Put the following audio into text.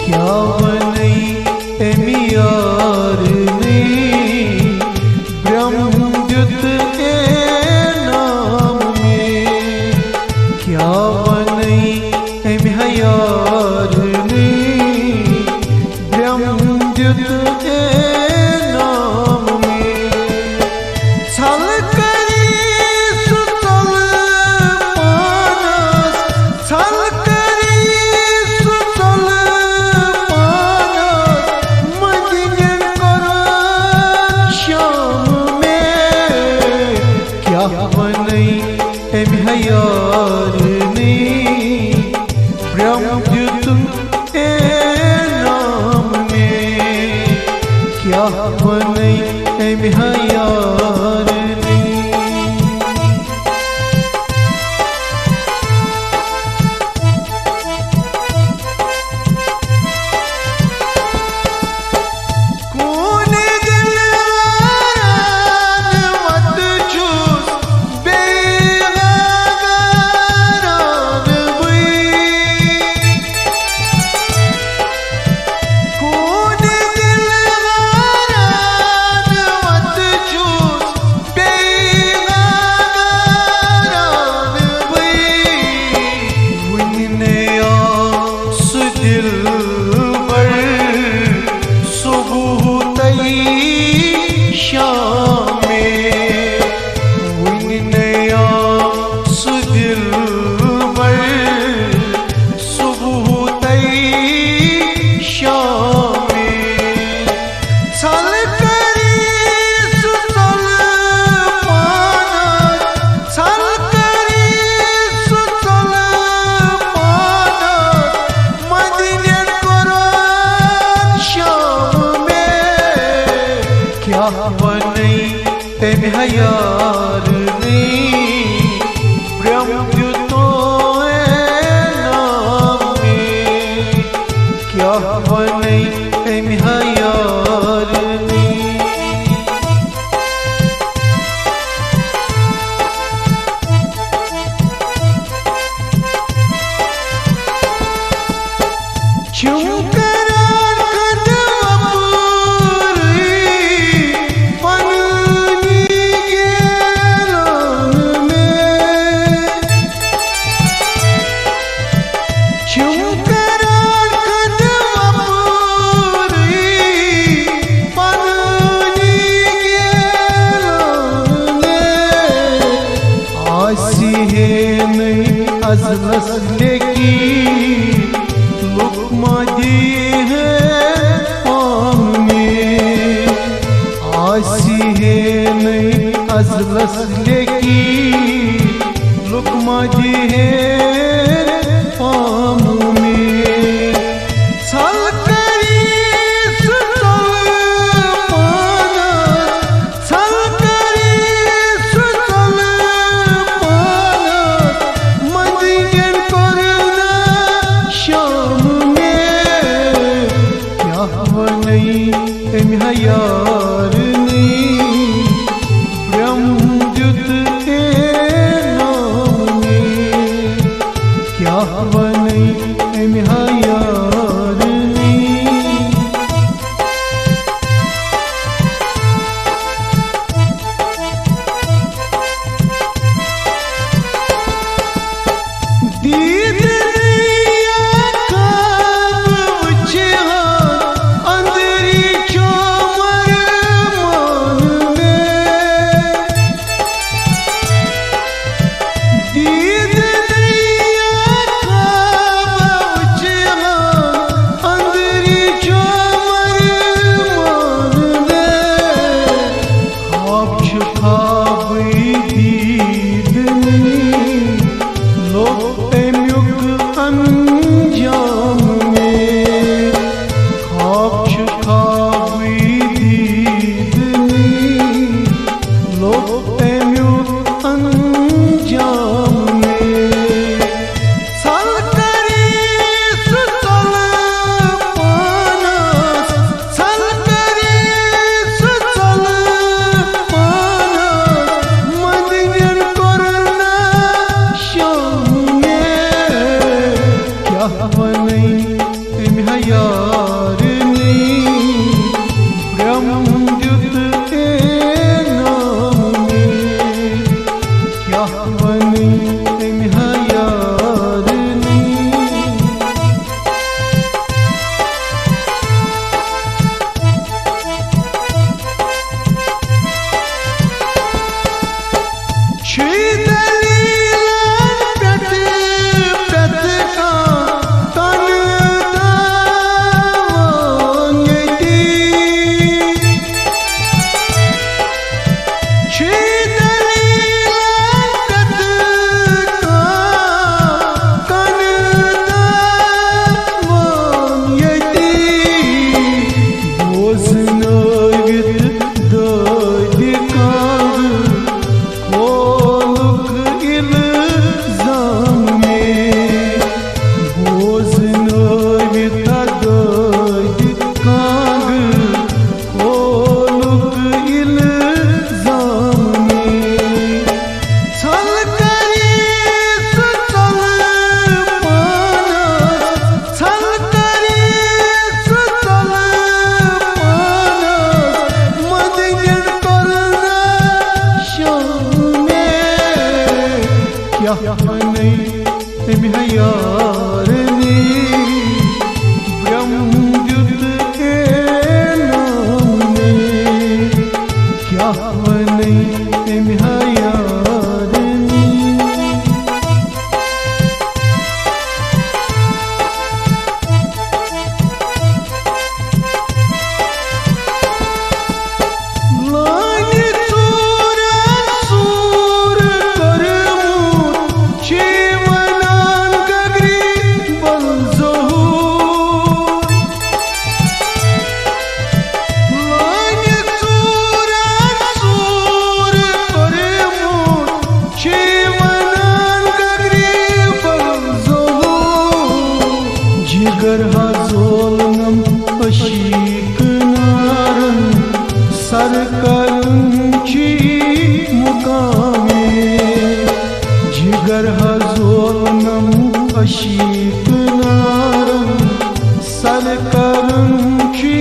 क्या बनई एमी यार ने ब्रह्मद्युत के नाम में। क्या बनई एमी यार ने ब्रह्मद्युत के नाम में। छल करी सुतल मानस, छल करी सुतल मानस, मदिन कर श्याम में। क्या बनई एमी यार ने ब्रह्मद्युत के नाम में। क्या बनई एमी यार ने। कौन दिलवारा मत चूस बेगारान हुई। कौन दिलवारा मत चूस बेगारान हुई। वुन्ने आस दिल शाम में। वुन्ने आस दिल सुबह तई शाम में। छल करी सुतल मानस, छल करी सुतल मानस, मदिन कर श्याम में। क्या बनई एमी यार ने ब्रह्मद्युत के नाम में। क्या बनई एमी यार ने। चुमकरार कदम पूरी पन्नी गेलन में। चुमकरार कदम पूरी पन्नी गेलन में। आसी है नहीं अजलस लेकी लुकमा दी है पाम में। आसी है नहीं अजलस लेकी लुकमा दी है पाम में। छल करी सुतल मानस, छल करी सुतल मानस, मदिन करना श्याम में। क्या बनई एमी यार ने ब्रह्मद्युत के नाम में। क्या बनई एमी यार ने। दीद नैया खाब उछहा अंदरी चोमर मान में। दीद नैया खाब उछहा अंदरी चोमर मान में। ख्वाब ख्वाब दीद नहीं लोग एम्युक अंजाम में। ख्वाब ख्वाब दीद नहीं लोग एम्युक अंजाम में। छल करी सुतल मानस, छल करी सुतल मानस, मदिन करना श्याम में। क्या बनई एमी यार जिगर हा जोलनम अशीक नारन सरकरुंची मुकामे जिगर हा जोलनम अशीक नारन सरकरुंची